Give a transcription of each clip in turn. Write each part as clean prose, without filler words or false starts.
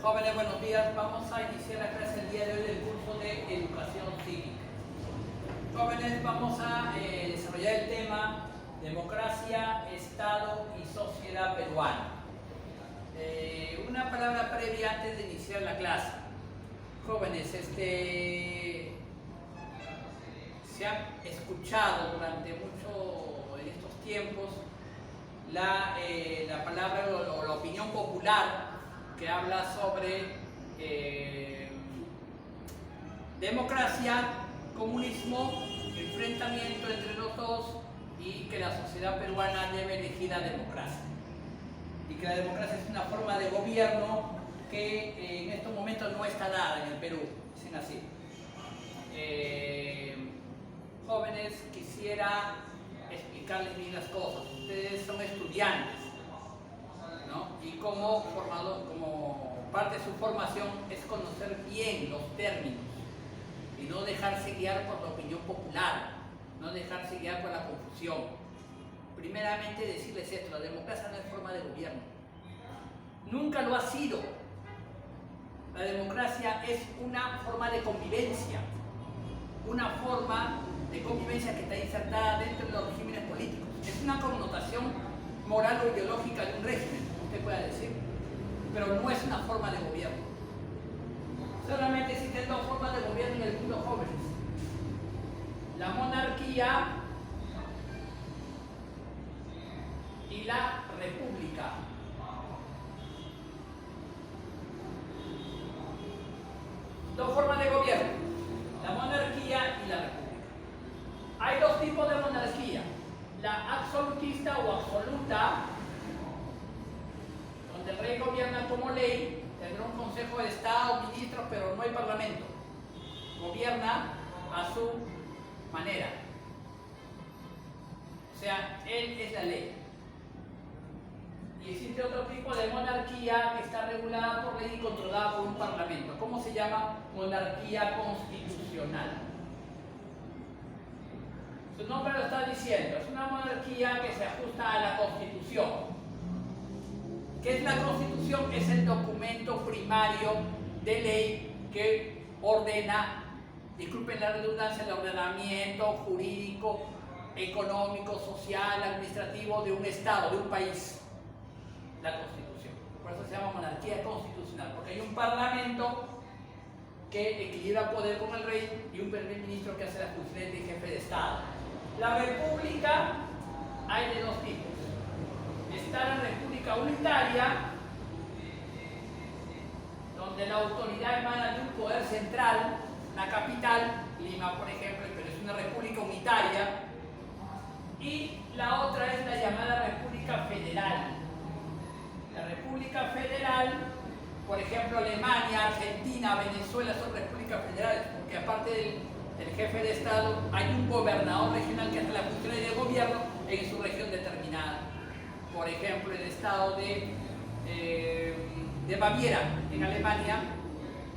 Jóvenes, buenos días. Vamos a iniciar la clase el día de hoy del curso de Educación Cívica. Jóvenes, vamos a desarrollar el tema Democracia, Estado y Sociedad Peruana. Una palabra previa antes de iniciar la clase. Jóvenes, se ha escuchado durante mucho en estos tiempos la palabra o la opinión popular que habla sobre democracia, comunismo, enfrentamiento entre los dos y que la sociedad peruana debe elegir la democracia. Y que la democracia es una forma de gobierno que en estos momentos no está dada en el Perú, dicen así. Jóvenes, quisiera explicarles bien las cosas. Ustedes son estudiantes, ¿no? Y como parte de su formación es conocer bien los términos y no dejarse guiar por la opinión popular, no dejarse guiar por la confusión. Primeramente decirles esto: la democracia no es forma de gobierno, nunca lo ha sido. La democracia es una forma de convivencia, una forma de convivencia que está insertada dentro de los regímenes políticos. Es una connotación moral o ideológica de un régimen, usted puede decir, pero no es una forma de gobierno. Solamente existen dos formas de gobierno en el mundo, jóvenes: la monarquía y la república. Dos formas de gobierno: la monarquía y la república. Hay dos tipos de monarquía: la absolutista o absoluta, donde el rey gobierna como ley, tendrá un consejo de Estado, ministros, pero no hay parlamento. Gobierna a su manera. O sea, él es la ley. Y existe otro tipo de monarquía que está regulada por ley y controlada por un parlamento. ¿Cómo se llama? Monarquía constitucional. Su nombre lo está diciendo, es una monarquía que se ajusta a la Constitución. ¿Qué es la Constitución? Es el documento primario de ley que ordena, disculpen la redundancia, el ordenamiento jurídico, económico, social, administrativo de un Estado, de un país. La Constitución. Por eso se llama monarquía constitucional, porque hay un parlamento que equilibra poder con el rey y un primer ministro que hace la función de jefe de Estado. La república hay de dos tipos. Está la república unitaria, donde la autoridad emana de un poder central, la capital, Lima por ejemplo, pero es una república unitaria. Y la otra es la llamada república federal. La república federal, por ejemplo, Alemania, Argentina, Venezuela son repúblicas federales, porque aparte del jefe de Estado hay un gobernador regional que hace las funciones de gobierno en su región determinada. Por ejemplo, el estado de Baviera en Alemania,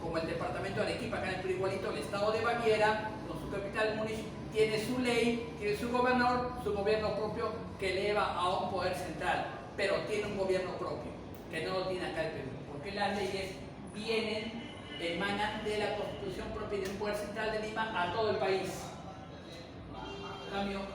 como el departamento de Arequipa acá en el Perú igualito, el estado de Baviera con su capital Múnich tiene su ley, tiene su gobernador, su gobierno propio que eleva a un poder central, pero tiene un gobierno propio que no lo tiene acá el Perú, porque las leyes emanan de la Constitución propia y de un poder central de Lima a todo el país.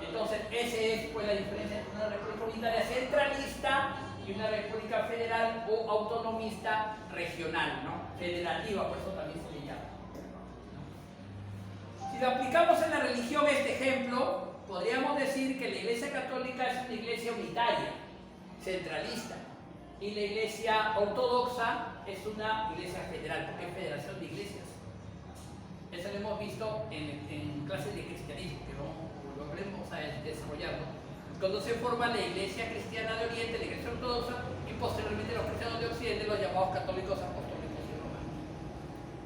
Entonces, esa es pues la diferencia entre una república unitaria centralista y una república federal o autonomista regional, ¿no? Federativa, por eso también se le llama. Si lo aplicamos en la religión, este ejemplo, podríamos decir que la Iglesia Católica es una iglesia unitaria, centralista, y la Iglesia Ortodoxa es una iglesia federal, porque es federación de iglesias. Eso lo hemos visto en clases de cristianismo, que lo volvemos a desarrollar, ¿no? Cuando se forma la Iglesia Cristiana de Oriente, la Iglesia Ortodoxa, y posteriormente los cristianos de Occidente, los llamados católicos apostólicos y romanos.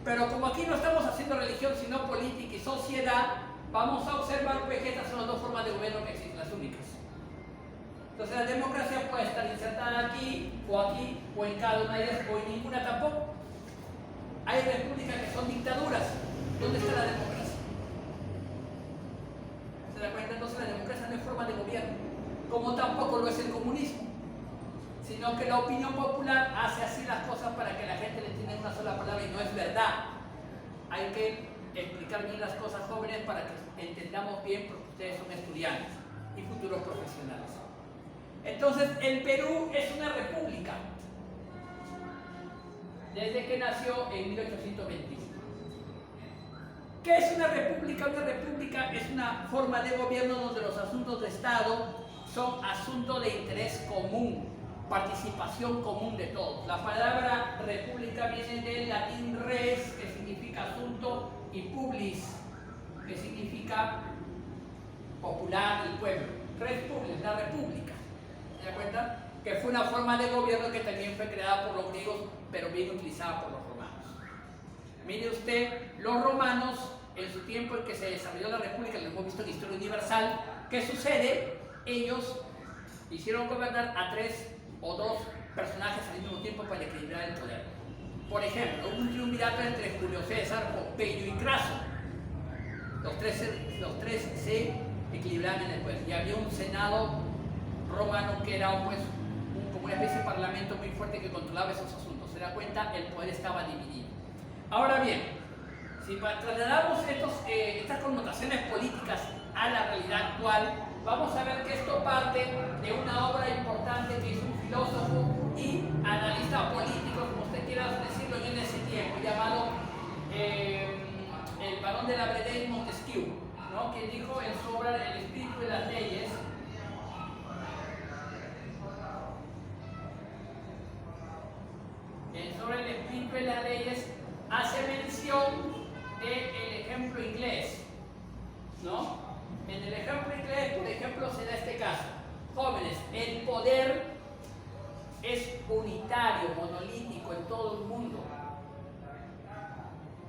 Pero como aquí no estamos haciendo religión, sino política y sociedad, vamos a observar que estas son las dos formas de gobierno que existen, las únicas. Entonces la democracia puede estar insertada aquí, o en cada una de ellas, o en ninguna tampoco. Hay repúblicas que son dictaduras. ¿Dónde está la democracia? ¿Se da cuenta? Entonces la democracia no es forma de gobierno, como tampoco lo es el comunismo, sino que la opinión popular hace así las cosas para que la gente le entienda hay que explicar bien las cosas, jóvenes, para que entendamos bien, porque ustedes son estudiantes y futuros profesionales. Entonces, el Perú es una república desde que nació en 1821. ¿Qué es una república? Una república es una forma de gobierno donde los asuntos de Estado son asuntos de interés común, participación común de todos. La palabra república viene del latín res, que significa asunto, y publis, que significa popular, el pueblo. Res publis, la república. ¿Se da cuenta? Que fue una forma de gobierno que también fue creada por los griegos, pero bien utilizada por los romanos. Mire usted, los romanos, en su tiempo en que se desarrolló la república, lo hemos visto en Historia Universal, ¿qué sucede? Ellos hicieron gobernar a 3 o 2 personajes al mismo tiempo para equilibrar el poder. Por ejemplo, hubo un triunvirato entre Julio César, Pompeyo y Craso. Los tres se equilibraban en el poder. Y había un senado romano que era como una especie de parlamento muy fuerte que controlaba esos asuntos. Se da cuenta, el poder estaba dividido. Ahora bien, si trasladamos estas connotaciones políticas a la realidad actual, vamos a ver que esto parte de una obra importante que hizo un filósofo y analista político, como usted quiera decirlo, en ese tiempo, llamado el barón de la Brede, Montesquieu, ¿no? Que dijo en su obra El espíritu de las leyes, sobre el espíritu de las leyes, hace mención del ejemplo inglés, ¿no? En el ejemplo inglés, por ejemplo, se da este caso. Jóvenes, el poder es unitario, monolítico en todo el mundo.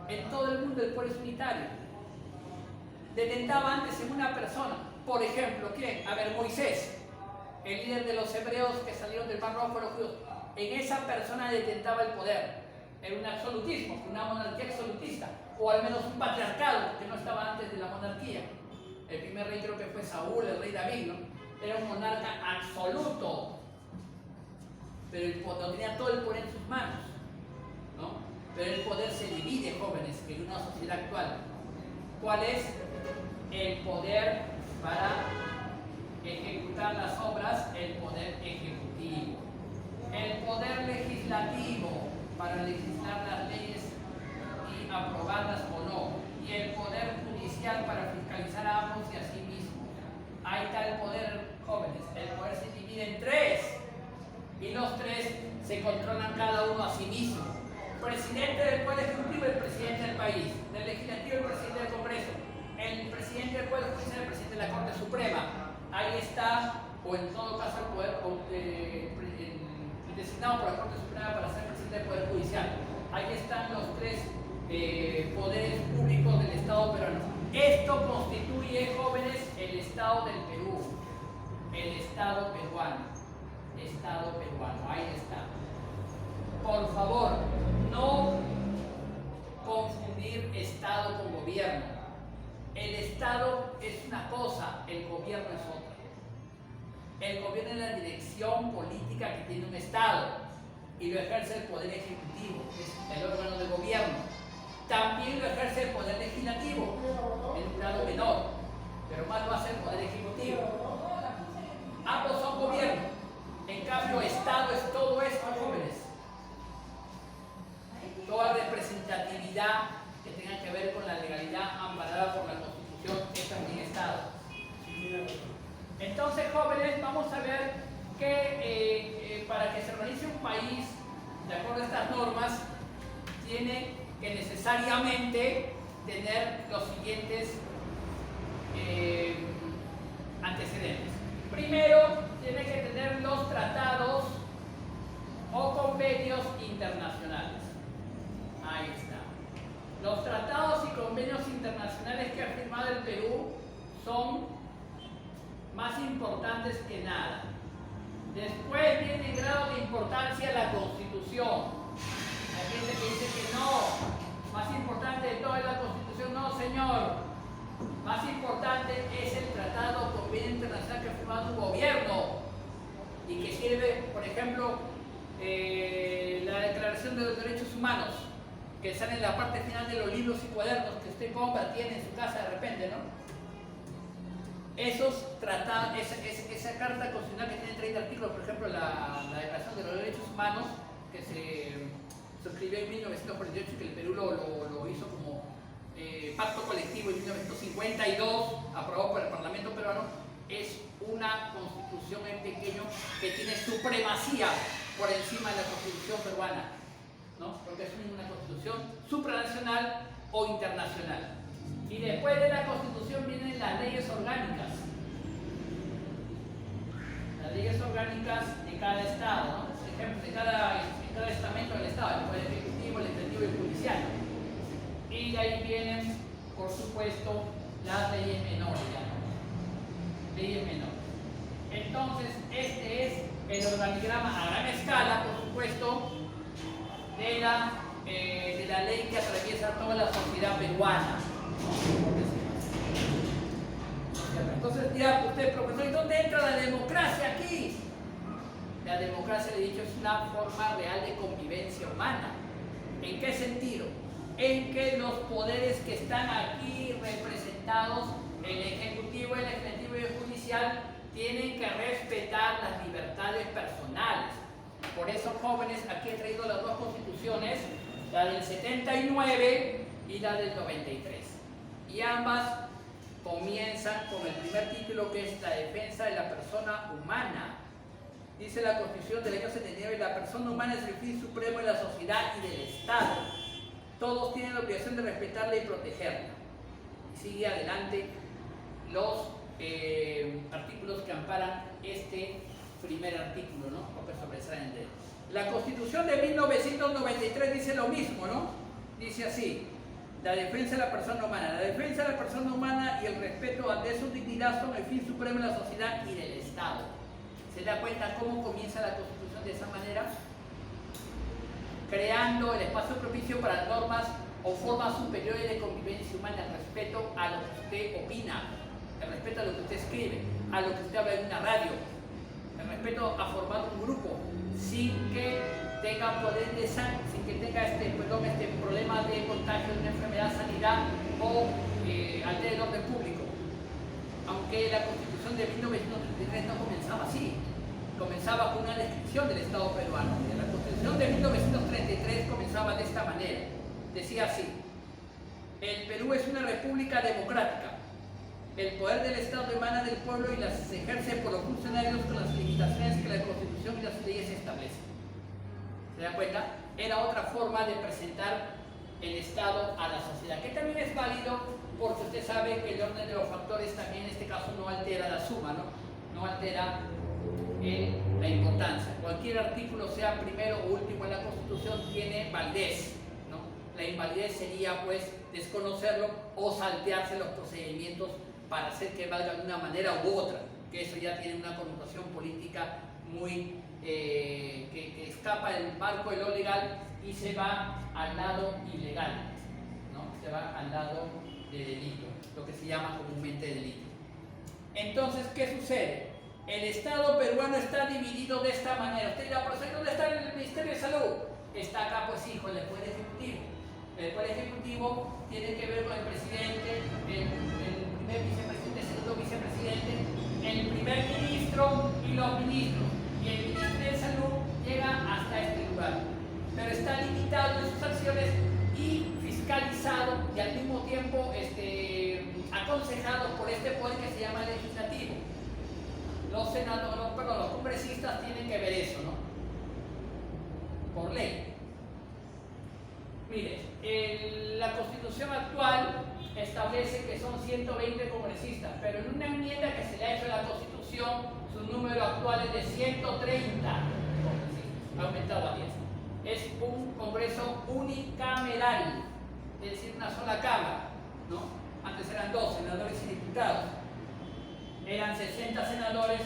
En todo el mundo el poder es unitario. Detentaba antes en una persona. Por ejemplo, ¿quién? A ver, Moisés, el líder de los hebreos que salieron del Mar Rojo, los judíos. En esa persona detentaba el poder. Era un absolutismo, una monarquía absolutista, o al menos un patriarcado, que no estaba antes de la monarquía. El primer rey creo que fue Saúl, el rey David, ¿no? Era un monarca absoluto, pero no tenía todo el poder en sus manos, ¿no? Pero el poder se divide, jóvenes, en una sociedad actual. ¿Cuál es? El poder para ejecutar las obras, el poder ejecutivo. El poder legislativo, para legislar las leyes y aprobarlas o no. Y el poder judicial para fiscalizar a ambos y a sí mismo. Ahí está el poder, jóvenes. El poder se divide en 3. Y los 3 se controlan cada uno a sí mismo. Presidente del Poder Ejecutivo, el presidente del país. Del Legislativo, el presidente del Congreso. El presidente del Poder Judicial, el presidente de la Corte Suprema. Ahí está, o en todo caso el poder designado por la Corte Suprema para ser presidente del Poder Judicial. Ahí están los 3 poderes públicos del Estado peruano. Esto constituye, jóvenes, el Estado del Perú. El Estado peruano. Estado peruano, ahí está. Por favor, no confundir Estado con gobierno. El Estado es una cosa, el gobierno es otra. El gobierno es la dirección política que tiene un Estado y lo ejerce el Poder Ejecutivo, que es el órgano de gobierno. También lo ejerce el Poder Legislativo, en un grado menor, pero más lo hace el Poder Ejecutivo. Ambos son gobierno. En cambio, Estado es todo esto, jóvenes. Toda representatividad que tenga que ver con la legalidad amparada por la Constitución es también Estado. Entonces, jóvenes, vamos a ver que para que se organice un país, de acuerdo a estas normas, tiene que necesariamente tener los siguientes antecedentes. Primero, tiene que tener los tratados o convenios internacionales. Ahí está. Los tratados y convenios internacionales que ha firmado el Perú son más importantes que nada. Después viene en grado de importancia la Constitución. Hay gente que dice que no, más importante de todo es la Constitución. No, señor. Más importante es el tratado o convenio internacional que ha firmado un gobierno y que sirve, por ejemplo, la Declaración de los Derechos Humanos. que salen en la parte final de los libros y cuadernos que usted compra, tiene en su casa de repente, ¿no? Esos tratados, esa carta constitucional que tiene 30 artículos, por ejemplo, la Declaración de los Derechos Humanos, que se suscribió en 1948 y que el Perú lo hizo como pacto colectivo en 1952, aprobado por el Parlamento peruano, es una constitución en pequeño que tiene supremacía por encima de la constitución peruana, ¿no? Porque es una constitución supranacional o internacional. Y después de la constitución vienen las leyes orgánicas. Las leyes orgánicas de cada estado, ¿no? Por ejemplo, de cada estamento del estado, el Poder Ejecutivo, el Legislativo y el Judicial. Y de ahí vienen, por supuesto, las leyes menores, ¿no? Leyes menores. Entonces, este es el organigrama a gran escala, por supuesto, de la ley que atraviesa toda la sociedad peruana. Entonces dirá usted, profesor, ¿y dónde entra la democracia aquí? La democracia, le he dicho, es una forma real de convivencia humana. ¿En qué sentido? En que los poderes que están aquí representados, el Ejecutivo, el Legislativo y el Judicial, tienen que respetar las libertades personales. Por eso, jóvenes, aquí he traído las dos constituciones, la del 79 y la del 93. Y ambas comienzan con el primer título, que es la defensa de la persona humana. Dice la Constitución del año 79, la persona humana es el fin supremo de la sociedad y del Estado. Todos tienen la obligación de respetarla y protegerla. Y sigue adelante los artículos que amparan este primer artículo, ¿no? Porque sobresalen de él. La Constitución de 1993 dice lo mismo, ¿no? Dice así: la defensa de la persona humana. La defensa de la persona humana y el respeto ante su dignidad son el fin supremo de la sociedad y del Estado. ¿Se da cuenta cómo comienza la Constitución de esa manera? Creando el espacio propicio para normas o formas superiores de convivencia humana, el respeto a lo que usted opina, el respeto a lo que usted escribe, a lo que usted habla en una radio, el respeto a formar un grupo sin que tenga poder de sangre, sin que tenga este problema de contagio de una enfermedad, sanidad o altere el orden público. Aunque la Constitución de 1933 no comenzaba así, comenzaba con una descripción del Estado peruano. La Constitución de 1933 comenzaba de esta manera. Decía así: el Perú es una república democrática. El poder del Estado emana del pueblo y las ejerce por los funcionarios con las limitaciones que la Constitución y las leyes establecen. ¿Se da cuenta? Era otra forma de presentar el Estado a la sociedad, que también es válido porque usted sabe que el orden de los factores también en este caso no altera la suma, ¿no? No altera la importancia. Cualquier artículo, sea primero o último en la Constitución, tiene validez, ¿no? La invalidez sería pues desconocerlo o saltearse los procedimientos para hacer que valga de una manera u otra, que eso ya tiene una connotación política muy que escapa del marco de lo legal y se va al lado ilegal, ¿no? Se va al lado de delito, lo que se llama comúnmente delito. Entonces, ¿qué sucede? El Estado peruano está dividido de esta manera. Usted dirá, ¿por dónde está el Ministerio de Salud? Está acá, pues hijo, el Poder Ejecutivo. El Poder Ejecutivo tiene que ver con el presidente, el primer vicepresidente, el segundo vicepresidente, el primer ministro y los ministros. Y el ministro de Salud llega hasta este lugar. Pero está limitado en sus acciones y fiscalizado y al mismo tiempo aconsejado por este poder que se llama legislativo. Los los congresistas tienen que ver eso, ¿no? Por ley. Mire, la Constitución actual establece que son 120 congresistas, pero en una enmienda que se le ha hecho a la Constitución, su número actual es de 130 congresistas, ha aumentado a 10. Es un Congreso unicameral, es decir, una sola cámara, ¿no? Antes eran 2 senadores y diputados. Eran 60 senadores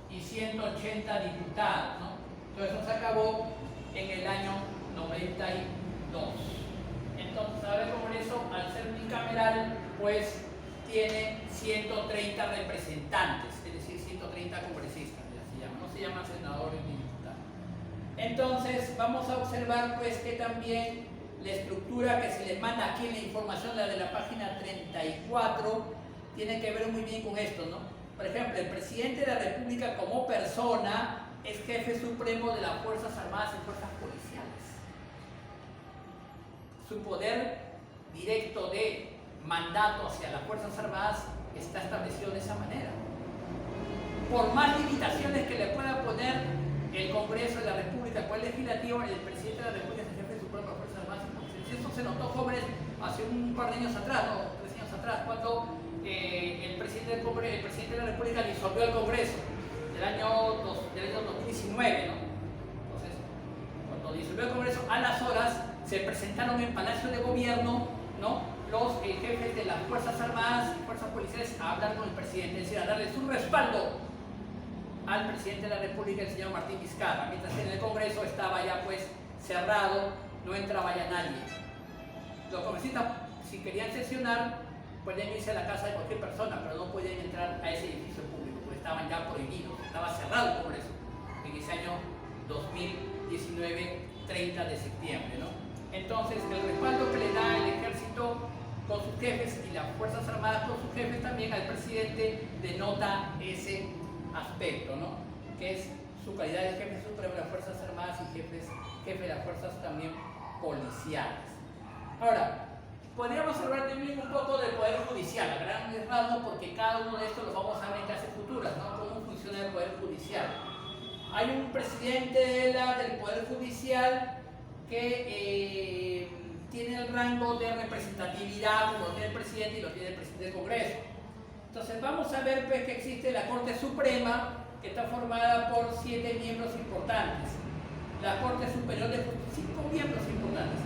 y 180 diputados, ¿no? Entonces eso se acabó en el año 92. Entonces, ahora el Congreso, al ser unicameral, pues tiene 130 representantes, es decir, 130 congresistas, ya se llama, no se llaman senadores ni diputados. Entonces, vamos a observar pues que también la estructura que se les manda aquí en la información, la de la página 34, tiene que ver muy bien con esto, ¿no? Por ejemplo, el presidente de la República como persona es jefe supremo de las Fuerzas Armadas y Fuerzas Policiales. Su poder directo de mandato hacia las Fuerzas Armadas está establecido de esa manera. Por más limitaciones que le pueda poner el Congreso de la República, el Poder Legislativo, el presidente de la República es el jefe supremo de las Fuerzas Armadas y Policiales. Eso se notó, jóvenes, hace un par de años atrás, no, 3 años atrás, cuando el presidente de la República disolvió el Congreso del año 2019, ¿no? Entonces, cuando disolvió el Congreso, a las horas se presentaron en Palacio de Gobierno, ¿no?, los jefes de las Fuerzas Armadas y Fuerzas Policiales a hablar con el presidente, es decir, a darle su respaldo al presidente de la República, el señor Martín Vizcarra, mientras que en el Congreso estaba ya pues cerrado, no entraba ya nadie. Los congresistas, si querían sesionar, podían irse a la casa de cualquier persona, pero no podían entrar a ese edificio público, porque estaban ya prohibidos, estaba cerrado el Congreso en ese año 2019, 30 de septiembre, ¿no? Entonces, el respaldo que le da el ejército con sus jefes y las Fuerzas Armadas con sus jefes también al presidente denota ese aspecto, ¿no?, que es su calidad de jefe supremo de las Fuerzas Armadas y jefe de las fuerzas también policiales. Ahora, podríamos hablar también un poco del Poder Judicial, a grandes rasgos, porque cada uno de estos lo vamos a ver en clases futuras, ¿no?, cómo funciona el Poder Judicial. Hay un presidente del Poder Judicial que tiene el rango de representatividad como lo tiene el presidente y lo tiene el presidente del Congreso. Entonces vamos a ver pues, que existe la Corte Suprema, que está formada por 7 miembros importantes. La Corte Superior de Justicia, 5 miembros importantes.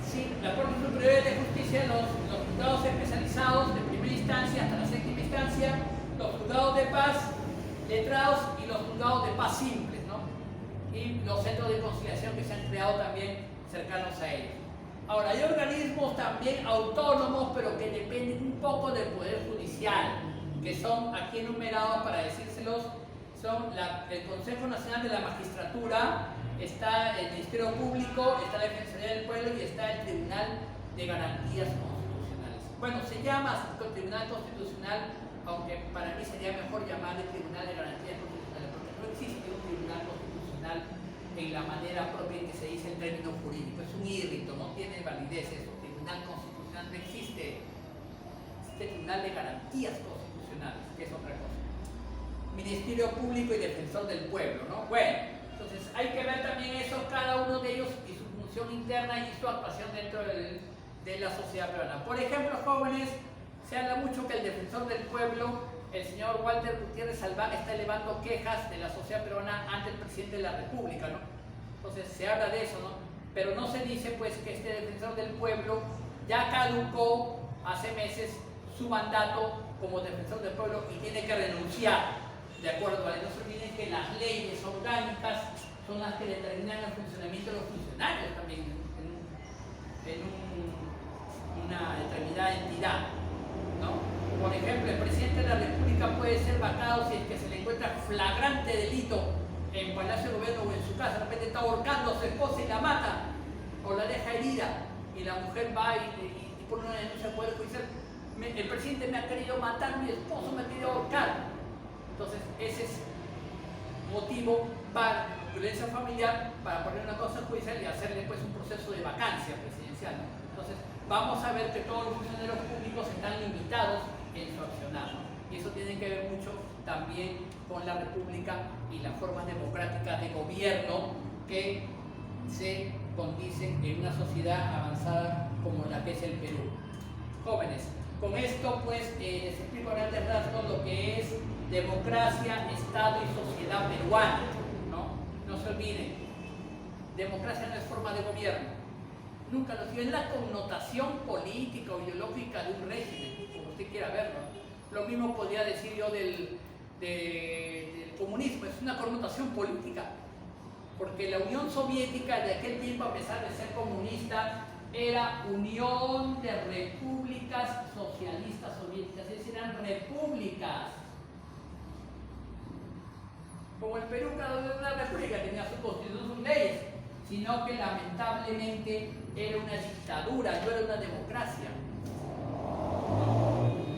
Sí, la Corte Superior de Justicia, los juzgados especializados de primera instancia hasta la séptima instancia, los juzgados de paz, letrados y los juzgados de paz simples, ¿no?, y los centros de conciliación que se han creado también cercanos a ellos. Ahora, hay organismos también autónomos, pero que dependen un poco del Poder Judicial, que son aquí enumerados para decírselos, son el Consejo Nacional de la Magistratura, está el Ministerio Público, está la Defensoría del Pueblo y está el Tribunal de Garantías Constitucionales. Bueno, se llama Tribunal Constitucional, aunque para mí sería mejor llamarle Tribunal de Garantías Constitucionales, porque no existe un Tribunal Constitucional en la manera propia en que se dice el término jurídico. Es un híbrido, no tiene validez eso. Tribunal Constitucional no existe. Existe Tribunal de Garantías Constitucionales, que es otra cosa. Ministerio Público y Defensor del Pueblo, ¿no? Bueno, entonces hay que ver también eso, cada uno de ellos y su función interna y su actuación dentro de la sociedad peruana. Por ejemplo, jóvenes, se habla mucho que el Defensor del Pueblo, el señor Walter Gutiérrez Albán, está elevando quejas de la sociedad peruana ante el presidente de la República, ¿no? Entonces se habla de eso, ¿no? Pero no se dice pues que este Defensor del Pueblo ya caducó hace meses su mandato como Defensor del Pueblo y tiene que renunciar, de acuerdo a la ley. No se olviden que las leyes orgánicas son las que determinan el funcionamiento de los funcionarios también en una determinada entidad, ¿no? Por ejemplo, el presidente de la República puede ser vacado si es que se le encuentra flagrante delito en Palacio de Gobierno o en su casa. De repente está ahorcando a su esposa y la mata o la deja herida y la mujer va y pone una denuncia al Poder Judicial. El presidente me ha querido matar, mi esposo me ha querido ahorcar. Entonces ese es motivo para violencia familiar, para poner una causa judicial y hacerle pues un proceso de vacancia presidencial, ¿no? Entonces vamos a ver que todos los funcionarios públicos están limitados en su accionar, ¿no? Y eso tiene que ver mucho también con la República y las formas democráticas de gobierno que se condicen en una sociedad avanzada como la que es el Perú. Jóvenes, con esto pues les explico a grandes rasgos lo que es democracia, Estado y sociedad peruana, ¿no? No se olviden, democracia no es forma de gobierno, nunca lo sigue, es la connotación política o ideológica de un régimen, como usted quiera verlo. Lo mismo podría decir yo del comunismo, es una connotación política, porque la Unión Soviética de aquel tiempo, a pesar de ser comunista, era Unión de Repúblicas Socialistas Soviéticas, es decir, eran repúblicas. Como el Perú, cada una república tenía su constitución, sus leyes. sino que lamentablemente era una dictadura, no era una democracia.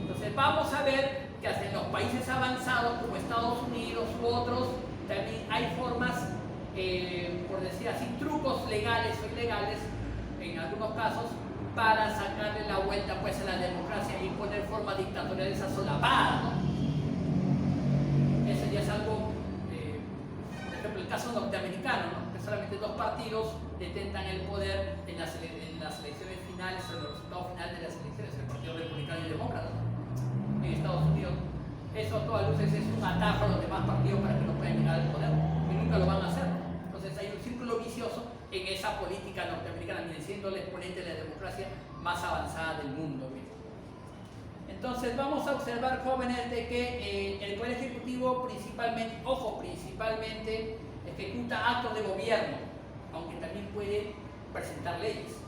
Entonces vamos a ver que hasta en los países avanzados como Estados Unidos u otros, también hay formas, por decir así, trucos legales o ilegales, en algunos casos, para sacarle la vuelta pues a la democracia y poner formas dictatoriales asolapadas, ¿no? Eso ya es algo, por ejemplo, el caso norteamericano, ¿no? Que solamente 2 partidos detentan el poder en las elecciones finales, en los resultados finales de las elecciones, el Partido Republicano y Demócrata, ¿no? En Estados Unidos. Eso a todas luces es un atajo a los demás partidos para que no puedan llegar al poder, y nunca lo van a hacer. Entonces hay un círculo vicioso en esa política norteamericana, siendo el exponente de la democracia más avanzada del mundo. Entonces vamos a observar, jóvenes, de que el Poder Ejecutivo principalmente, ojo, principalmente ejecuta actos de gobierno, aunque también puede presentar leyes.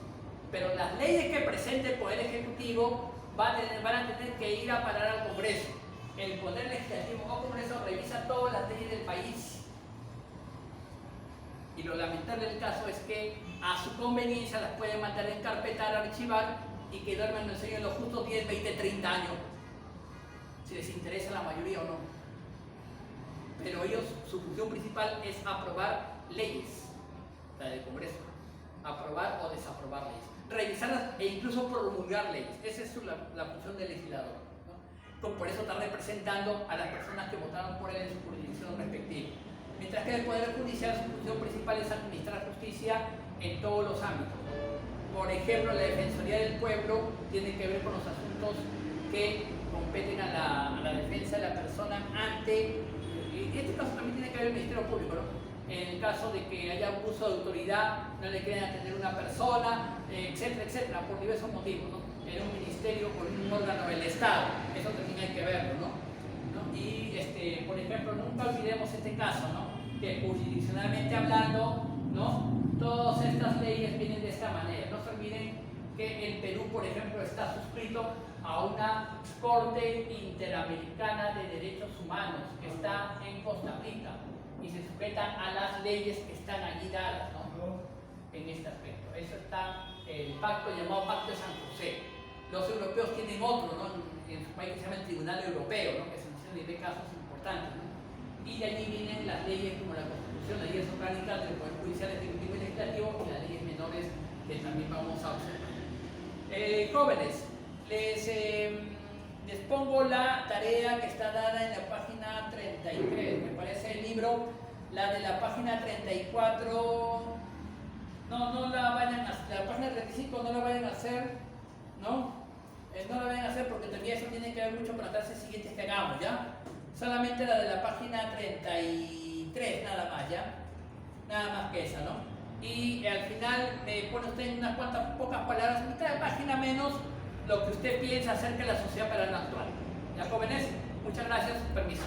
Pero las leyes que presente el Poder Ejecutivo van a tener que ir a parar al Congreso. El Poder Legislativo o Congreso revisa todas las leyes del país. Y lo lamentable del caso es que a su conveniencia las pueden mandar a encarpetar, archivar y que duerman en el sueño los justos 10, 20, 30 años, si les interesa la mayoría o no. Pero ellos, su función principal es aprobar leyes, la del Congreso, aprobar o desaprobar leyes, revisarlas e incluso promulgar leyes. Esa es la función del legislador, ¿no? Por eso está representando a las personas que votaron por él en su jurisdicción respectiva. Mientras que el Poder Judicial, su función principal es administrar justicia en todos los ámbitos. Por ejemplo, la Defensoría del Pueblo tiene que ver con los asuntos que competen a la defensa de la persona ante, y en este caso también tiene que ver el Ministerio Público, ¿no? En el caso de que haya abuso de autoridad, no le quieren atender a una persona, etcétera, etcétera, por diversos motivos, ¿no? En un ministerio o en un órgano del Estado, eso también hay que verlo, ¿no? Y, por ejemplo, nunca olvidemos este caso, ¿no? Que jurisdiccionalmente hablando, ¿no? Todas estas leyes vienen de esta manera. No se olviden que el Perú, por ejemplo, está suscrito a una Corte Interamericana de Derechos Humanos que está en Costa Rica y se sujeta a las leyes que están allí dadas, ¿no? En este aspecto. Eso está el pacto llamado Pacto de San José. Los europeos tienen otro, ¿no? En su país que se llama el Tribunal Europeo, ¿no? Que se ve casos importantes, ¿no? Y de allí vienen las leyes como la Constitución, las leyes orgánicas del Poder Judicial, Ejecutivo y Legislativo y las leyes menores que también vamos a observar. Jóvenes, les pongo la tarea que está dada en la página 33, me parece el libro, la de la página 34, no la vayan a hacer, la página 35 no la vayan a hacer, ¿no? No la vayan a hacer porque también eso tiene que ver mucho con las clases siguientes que hagamos, ¿ya? Solamente la de la página 33, nada más, ¿ya? Nada más que esa, ¿no? Y al final me pone usted en unas cuantas pocas palabras, mitad de página menos, lo que usted piensa acerca de la sociedad peruana actual. ¿Ya, jóvenes? Muchas gracias, permiso.